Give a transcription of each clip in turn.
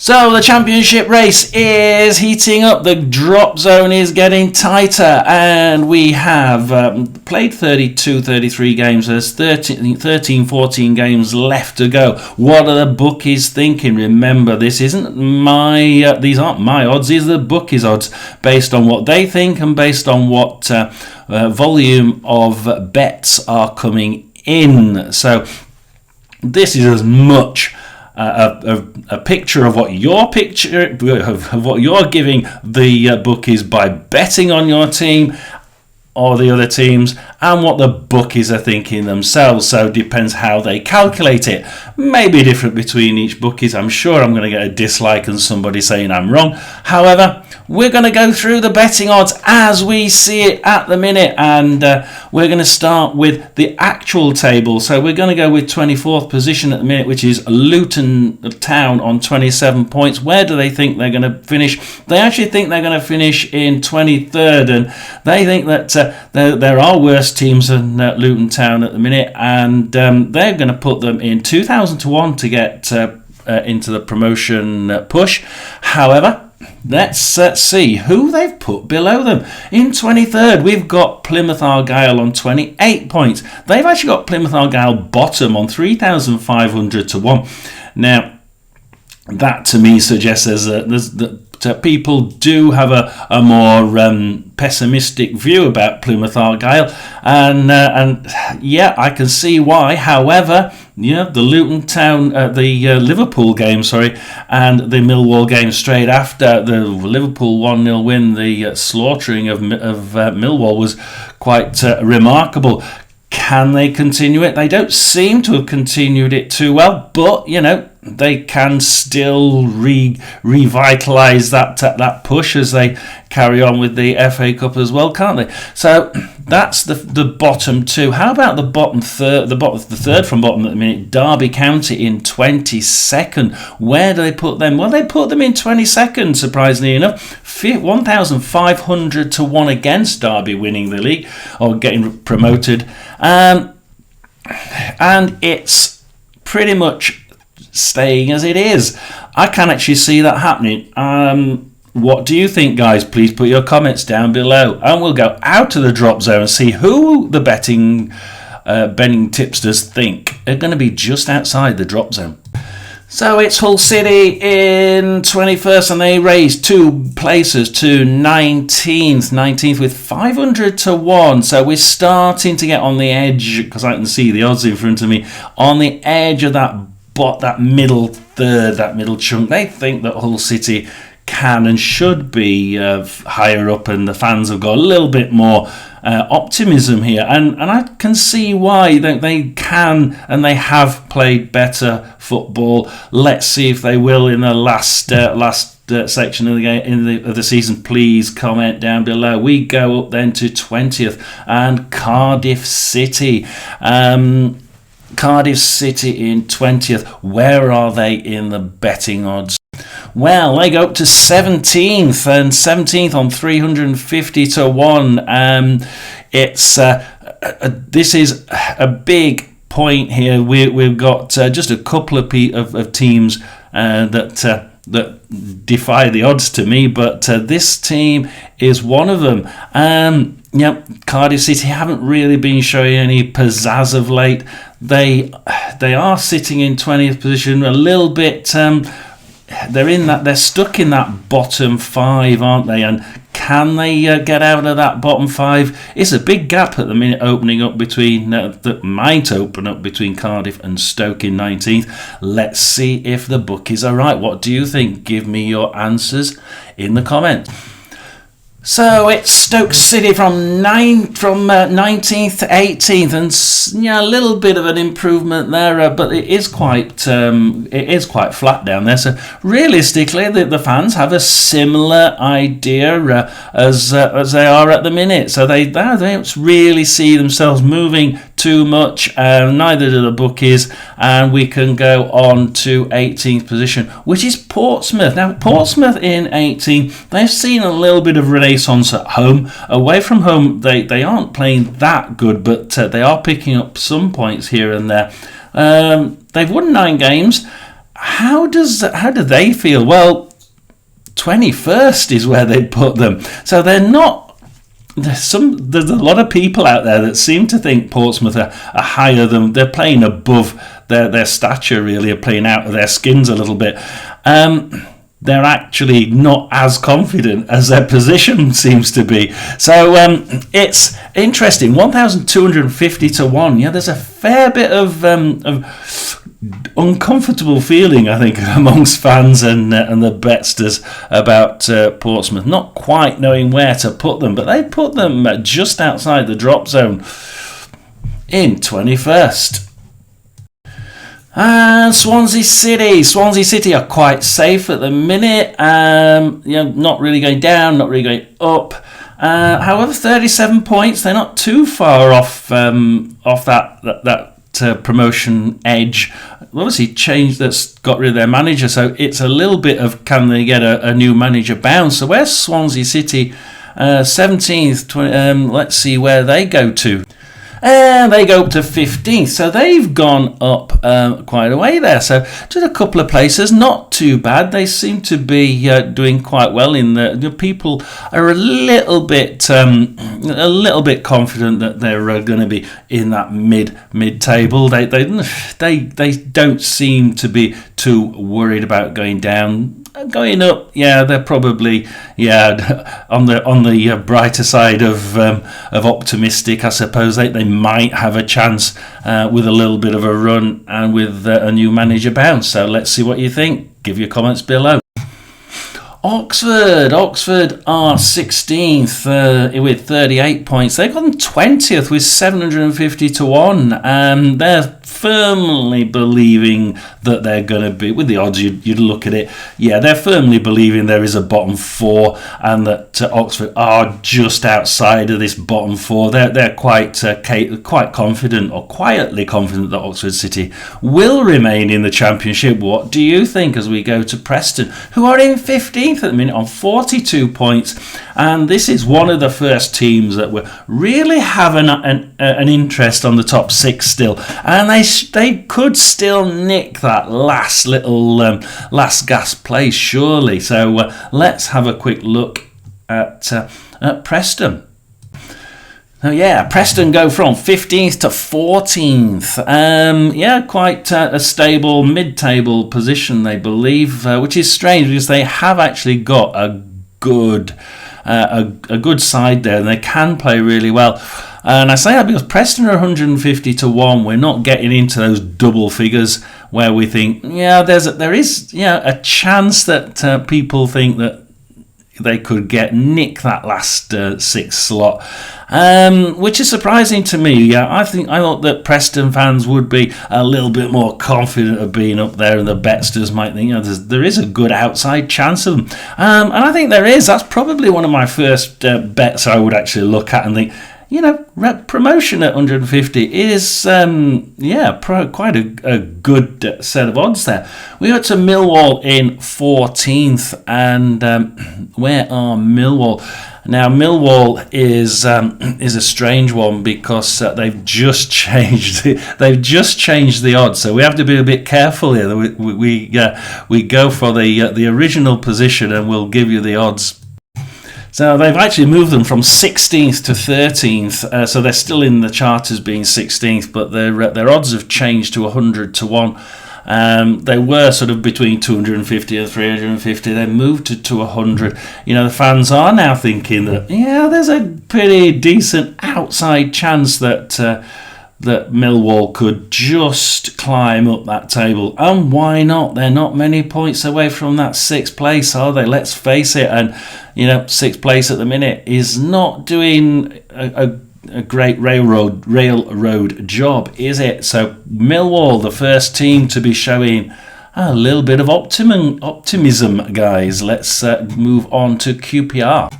So the championship race is heating up, the drop zone is getting tighter, and we have played 33 games. There's 14 games left to go. What are the bookies thinking? Remember, these aren't my odds, these are the bookies' odds, based on what they think and based on what volume of bets are coming in. So this is as much a picture of what you're giving the bookies by betting on your team or the other teams, and what the bookies are thinking themselves. So it depends how they calculate it. Maybe different between each bookies. I'm sure I'm going to get a dislike and somebody saying I'm wrong. However, we're going to go through the betting odds as we see it at the minute, and we're going to start with the actual table. So we're going to go with 24th position at the minute, which is Luton Town on 27 points. Where do they think they're going to finish? They actually think they're going to finish in 23rd, and they think that there are worse teams than Luton Town at the minute, and they're going to put them in 2,000 to 1 to get into the promotion push. However, let's see who they've put below them. In 23rd, we've got Plymouth Argyle on 28 points. They've actually got Plymouth Argyle bottom on 3,500 to 1. Now, that to me suggests that people do have a more pessimistic view about Plymouth Argyle, and yeah, I can see why. However, the Luton Town, the Liverpool game, and the Millwall game straight after, the Liverpool 1-0 win, the slaughtering of Millwall was quite remarkable. Can they continue it? They don't seem to have continued it too well, but they can still revitalise that push as they carry on with the FA Cup as well, can't they? So that's the bottom two. How about the bottom third? The third from bottom at the minute, Derby County in 22nd. Where do they put them? Well, they put them in 22nd, surprisingly enough. 1,500 to 1 against Derby winning the league or getting promoted, and it's pretty much staying as it is. I can actually see that happening. What do you think, guys? Please put your comments down below, and we'll go out to the drop zone and see who the betting tipsters think are going to be just outside the drop zone. So it's Hull City in 21st, and they raised 2 places to 19th with 500 to 1. So we're starting to get on the edge, because I can see the odds in front of me, on the edge of that middle third, that middle chunk. They think that Hull City can and should be higher up, and the fans have got a little bit more optimism here, and I can see why they can, and they have played better football. Let's see if they will in the last section of the game of the season. Please comment down below. We go up then to 20th, and Cardiff City. Cardiff City in 20th. Where are they in the betting odds? Well, they go up to 17th, and 17th on 350 to 1. This is a big point here. We've got just a couple of teams that defy the odds to me, but this team is one of them. Cardiff City haven't really been showing any pizzazz of late. They are sitting in 20th position, a little bit. They're stuck in that bottom 5, aren't they? And can they get out of that bottom 5? It's a big gap at the minute opening up between that might open up between Cardiff and Stoke in 19th. Let's see if the bookies are right. What do you think? Give me your answers in the comments. So it's Stoke City from 19th to 18th, and a little bit of an improvement there, but it is quite flat down there. So realistically, the fans have a similar idea as they are at the minute. So they don't really see themselves moving too much. Neither do the bookies, and we can go on to 18th position, which is Portsmouth. Now Portsmouth in 18th, they've seen a little bit of renaissance at home. Away from home, they aren't playing that good, but they are picking up some points here and there. They've won 9 games. how do they feel? Well, 21st is where they put them, so they're not. There's a lot of people out there that seem to think Portsmouth are higher than they're playing above their stature. Really, are playing out of their skins a little bit. They're actually not as confident as their position seems to be. So it's interesting. 1,250 to 1. Yeah, there's a fair bit of uncomfortable feeling, I think, amongst fans and the betsters about Portsmouth not quite knowing where to put them, but they put them just outside the drop zone in 21st. And Swansea City are quite safe at the minute. Not really going down, not really going up. However, 37 points. They're not too far off that promotion edge. Obviously, that's got rid of their manager, so it's a little bit of can they get a new manager bounce. So where's Swansea City? 17th. Let's see where they go to. And they go up to 15th, so they've gone up quite a way there. So just a couple of places, not too bad. They seem to be doing quite well. In the people are a little bit confident that they're going to be in that mid table. They don't seem to be too worried about going down. Going up, yeah, they're probably on the brighter side of optimistic. I suppose they might have a chance with a little bit of a run and with a new manager bounce. So let's see what you think. Give your comments below. Oxford are 16th with 38 points. They've gone 20th with 750 to 1. They're firmly believing that they're going to be, with the odds you'd look at it, they're firmly believing there is a bottom four and that Oxford are just outside of this bottom four. They're quite confident, or quietly confident, that Oxford City will remain in the Championship. What do you think as we go to Preston, who are in 15th at the minute on 42 points? And this is one of the first teams that will really have an interest on the top six still, and they could still nick that last gasp place, surely. So let's have a quick look at Preston. Oh Preston go from 15th to 14th. Quite a stable mid-table position, they believe, which is strange because they have actually got a good side there, and they can play really well. And I say that because Preston are 150 to 1. We're not getting into those double figures where we think, there is a chance that people think that they could nick that last sixth slot, which is surprising to me. I thought that Preston fans would be a little bit more confident of being up there, and the betsters might think there is a good outside chance of them, and I think there is. That's probably one of my first bets I would actually look at and think, promotion at 150 is quite a good set of odds there. We got to Millwall in 14th, and where are Millwall? Now Millwall is a strange one because they've just changed the odds, so we have to be a bit careful here. We go for the original position, and we'll give you the odds. So they've actually moved them from 16th to 13th, so they're still in the chart as being 16th, but their odds have changed to 100 to 1. They were sort of between 250 and 350. They moved to 100. The fans are now thinking that there's a pretty decent outside chance that Millwall could just climb up that table, and why not? They're not many points away from that sixth place, are they? Let's face it. And sixth place at the minute is not doing a great railroad job, is it? So Millwall, the first team to be showing a little bit of optimism, guys. Let's move on to QPR.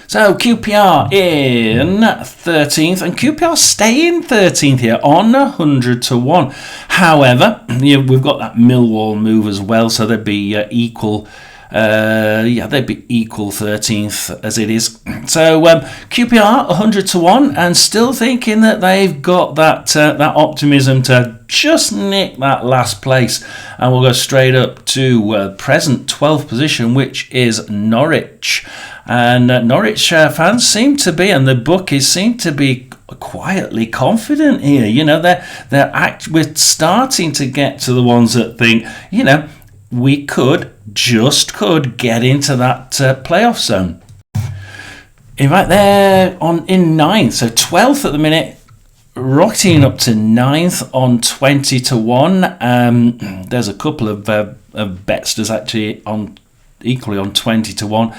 So QPR in 13th, and QPR stay in 13th here on 100 to 1. However, we've got that Millwall move as well, so they'd be equal Yeah, they'd be equal 13th as it is. So QPR 100 to 1, and still thinking that they've got that optimism to just nick that last place. And we'll go straight up to present 12th position, which is Norwich. And Norwich fans seem to be, and the bookies seem to be quietly confident here. You know, we're starting to get to the ones that think, you know, we could get into that playoff zone. In fact, they're in 9th, so 12th at the minute, rocketing up to 9th on 20 to 1. There's a couple of betsters actually equally on 20 to 1,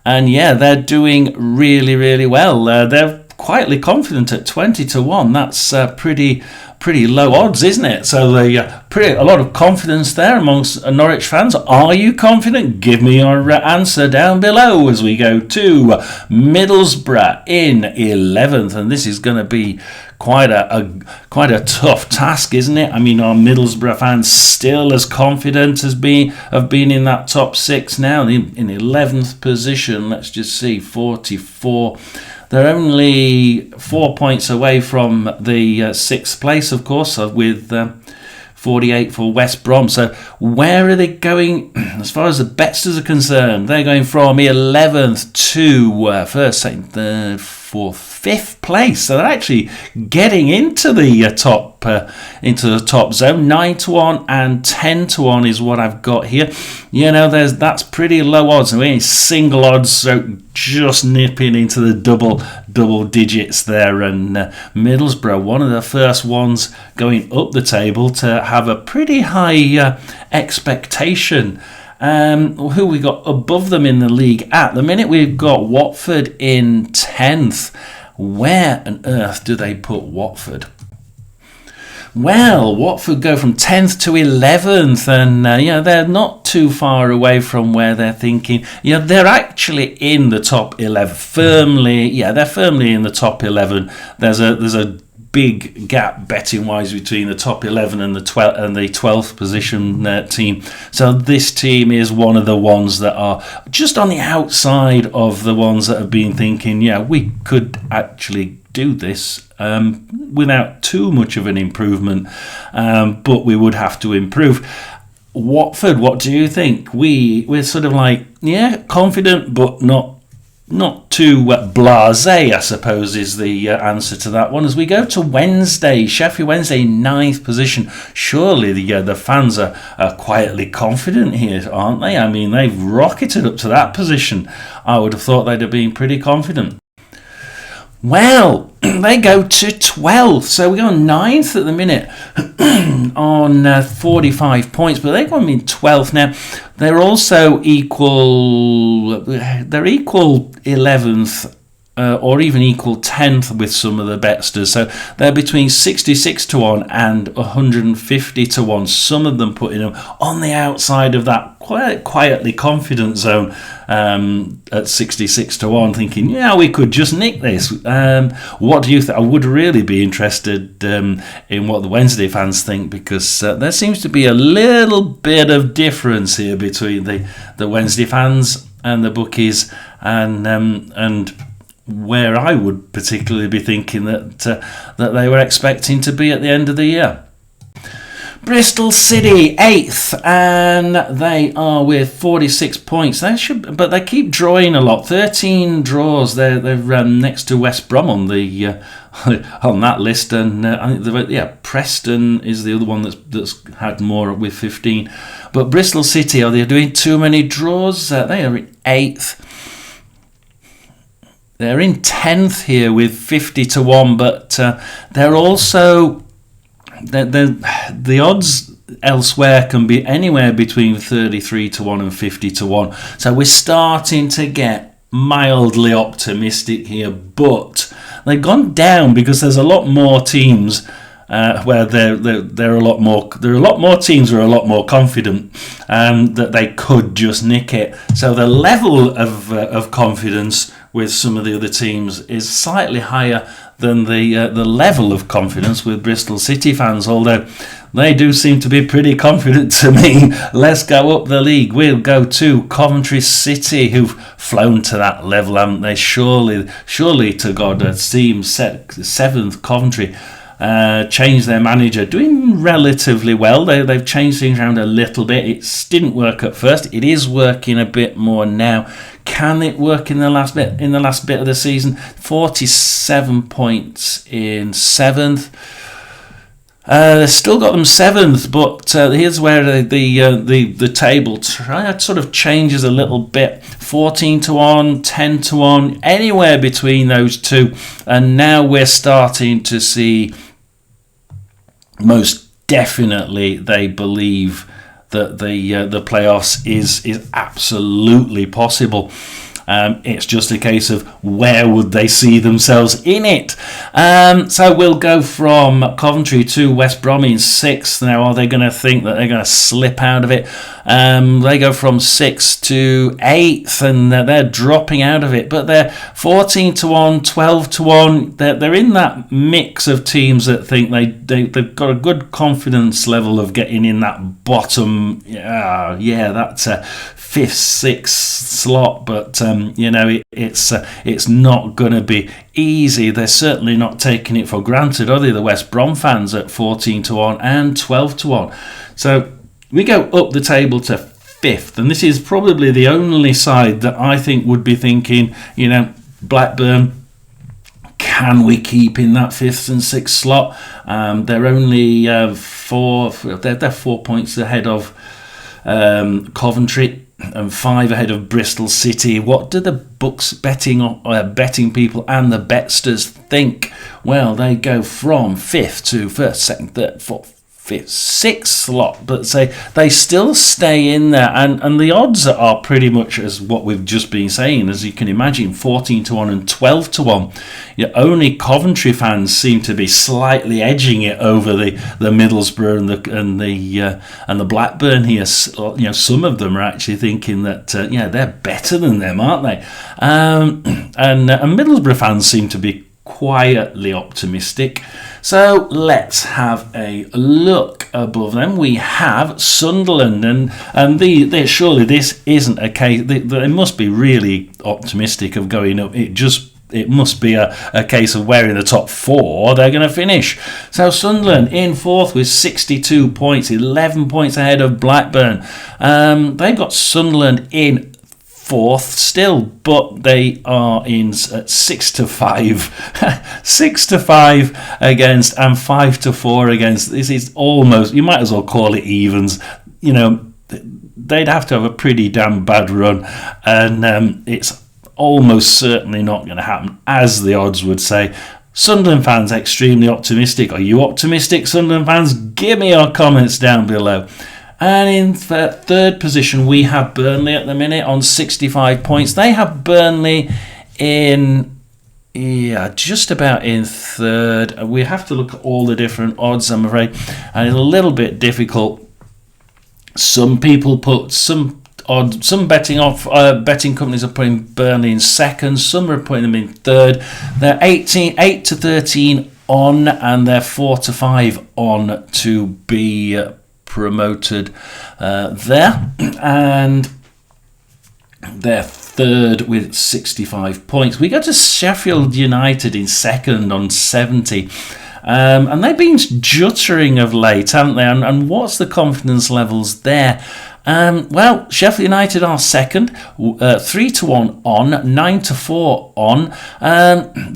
and yeah, they're doing really, really well. They're quietly confident at 20 to 1. That's pretty low odds, isn't it? So a lot of confidence there amongst Norwich fans. Are you confident? Give me your answer down below as we go to Middlesbrough in 11th, and this is going to be quite a tough task, isn't it? I mean, are Middlesbrough fans still as confident as have been in that top 6 now? In 11th position, let's just see, 44. They're only 4 points away from the 6th place, of course, with 48 for West Brom. So where are they going as far as the betsters are concerned? They're going from 11th to 1st, 2nd, 3rd, 4th, 5th place. So they're actually getting into the top zone. 9 to 1 and 10 to 1 is what I've got here. You know, that's pretty low odds. I mean, single odds, so just nipping into the double digits there. And Middlesbrough, one of the first ones going up the table to have a pretty high expectation. Who we got above them in the league at the minute? We've got Watford in 10th. Where on earth do they put Watford? Well, Watford go from 10th to 11th, and they're not too far away from where they're thinking. Yeah, they're actually in the top 11 firmly. Yeah, they're firmly in the top 11. There's a big gap betting wise between the top 11 and the 12th position team. So this team is one of the ones that are just on the outside of the ones that have been thinking, yeah, we could actually do this without too much of an improvement, but we would have to improve. Watford, what do you think? We're sort of like, yeah, confident, but not too blasé, I suppose, is the answer to that one. As we go to Wednesday, Sheffield Wednesday, 9th position. Surely the fans are quietly confident here, aren't they? I mean, they've rocketed up to that position. I would have thought they'd have been pretty confident. Well, they go to 12th, so we're on 9th at the minute on 45 points, but they're going to be 12th now. They're also equal 11th or even equal 10th with some of the betsters. So they're between 66 to 1 and 150 to 1. Some of them putting them on the outside of that quietly confident zone at 66 to 1, thinking, yeah, we could just nick this. What do you think? I would really be interested in what the Wednesday fans think, because there seems to be a little bit of difference here between the Wednesday fans and the bookies, and where I would particularly be thinking that they were expecting to be at the end of the year. Bristol City 8th, and they are with 46 points. But they keep drawing a lot. 13 draws. They're next to West Brom on the on that list, and I think Preston is the other one that's had more with 15. But Bristol City, are they doing too many draws? They are in 8th. They're in 10th here with 50 to 1, but they're also the odds elsewhere can be anywhere between 33 to 1 and 50 to 1. So we're starting to get mildly optimistic here, but they've gone down because there's a lot more teams where there are a lot more teams who are a lot more confident that they could just nick it. So the level of confidence with some of the other teams is slightly higher than the level of confidence with Bristol City fans, although they do seem to be pretty confident to me. Let's go up the league. We'll go to Coventry City, who've flown to that level, haven't they? Surely to God, a team set 7th Coventry. Changed their manager, doing relatively well. They've changed things around a little bit. It didn't work at first. It is working a bit more now. Can it work in the last bit of the season? 47 points in 7th. They've still got them 7th, but here's where the table sort of changes a little bit. 14-1, 10-1, anywhere between those two, and now we're starting to see most definitely they believe that the playoffs is absolutely possible. It's just a case of where would they see themselves in it. So we'll go from Coventry to West Brom in 6th. Now, are they going to think that they're going to slip out of it? They go from 6th to 8th, and they're dropping out of it. But they're 14-1, 12-1. They're in that mix of teams that think they've got a good confidence level of getting in that bottom. That's a 5th, 6th slot, but it's not going to be easy. They're certainly not taking it for granted, are they? The West Brom fans at 14-1 and 12-1. So we go up the table to 5th, and this is probably the only side that I think would be thinking, Blackburn, can we keep in that 5th and 6th slot? They're only 4 points ahead of Coventry and 5 ahead of Bristol City. What do the betting people and the betsters think? Well, they go from 5th to 1st, 2nd, 3rd, 4th, 5th, 6th slot, but they still stay in there, and the odds are pretty much as what we've just been saying, as you can imagine, 14-1 and 12-1. Only Coventry fans seem to be slightly edging it over the Middlesbrough and the Blackburn here. Some of them are actually thinking that they're better than them, aren't they? And Middlesbrough fans seem to be quietly optimistic. So let's have a look above them. We have Sunderland, and surely this isn't a case. They must be really optimistic of going up. It must be a case of where in the top 4 they're going to finish. So Sunderland in 4th with 62 points, 11 points ahead of Blackburn. They've got Sunderland in 4th still, but they are in at 6-5, 6-5 against, and 5-4 against. This is almost, you might as well call it evens. They'd have to have a pretty damn bad run, and it's almost certainly not going to happen, as the odds would say. Sunderland fans extremely optimistic. Are you optimistic, Sunderland fans? Give me your comments down below. And in 3rd position, we have Burnley at the minute on 65 points. They have Burnley in, just about in 3rd. We have to look at all the different odds, I'm afraid, and it's a little bit difficult. Some people put some betting companies are putting Burnley in 2nd. Some are putting them in 3rd. They're 8-13 on, and they're 4-5 on to be promoted there, and they're 3rd with 65 points. We go to Sheffield United in 2nd on 70, and they've been juttering of late, haven't they? And what's the confidence levels there? Well, Sheffield United are 2nd, 3-1 on, 9-4 on.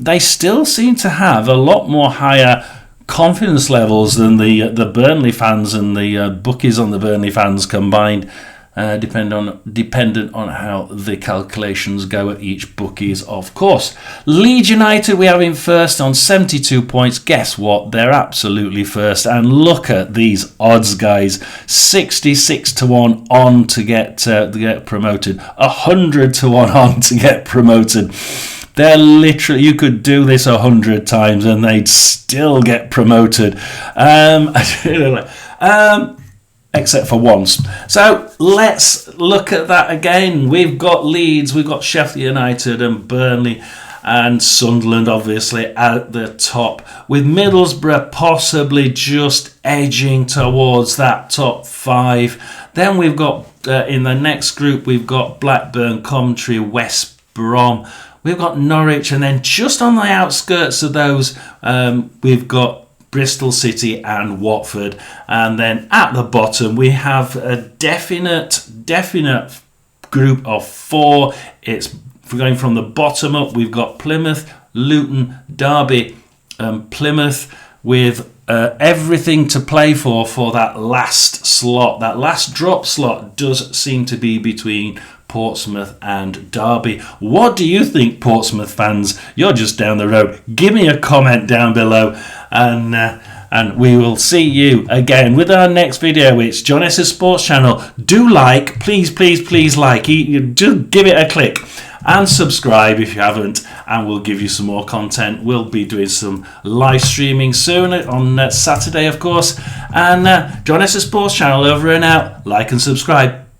They still seem to have a lot more higher confidence levels than the Burnley fans and the bookies on the Burnley fans combined, dependent on how the calculations go at each bookies, of course. Leeds United we have in 1st on 72 points. Guess what? They're absolutely 1st, and look at these odds, guys. 66-1 on to get promoted, 100-1 on to get promoted. They're literally, you could do this 100 times and they'd still get promoted. Except for once. So let's look at that again. We've got Leeds, we've got Sheffield United and Burnley. and Sunderland obviously at the top, with Middlesbrough possibly just edging towards that top 5. Then we've got in the next group, we've got Blackburn, Coventry, West Brom, we've got Norwich, and then just on the outskirts of those, we've got Bristol City and Watford. And then at the bottom, we have a definite group of 4. It's going from the bottom up. We've got Plymouth, Luton, Derby, Plymouth, with everything to play for that last slot. That last drop slot does seem to be between Portsmouth and Derby. What do you think, Portsmouth fans? You're just down the road. Give me a comment down below, and we will see you again with our next video. It's John S's Sports Channel. Do like, please like. Just give it a click. And subscribe if you haven't, and we'll give you some more content. We'll be doing some live streaming soon on Saturday, of course. And John S's Sports Channel, over and out. Like and subscribe.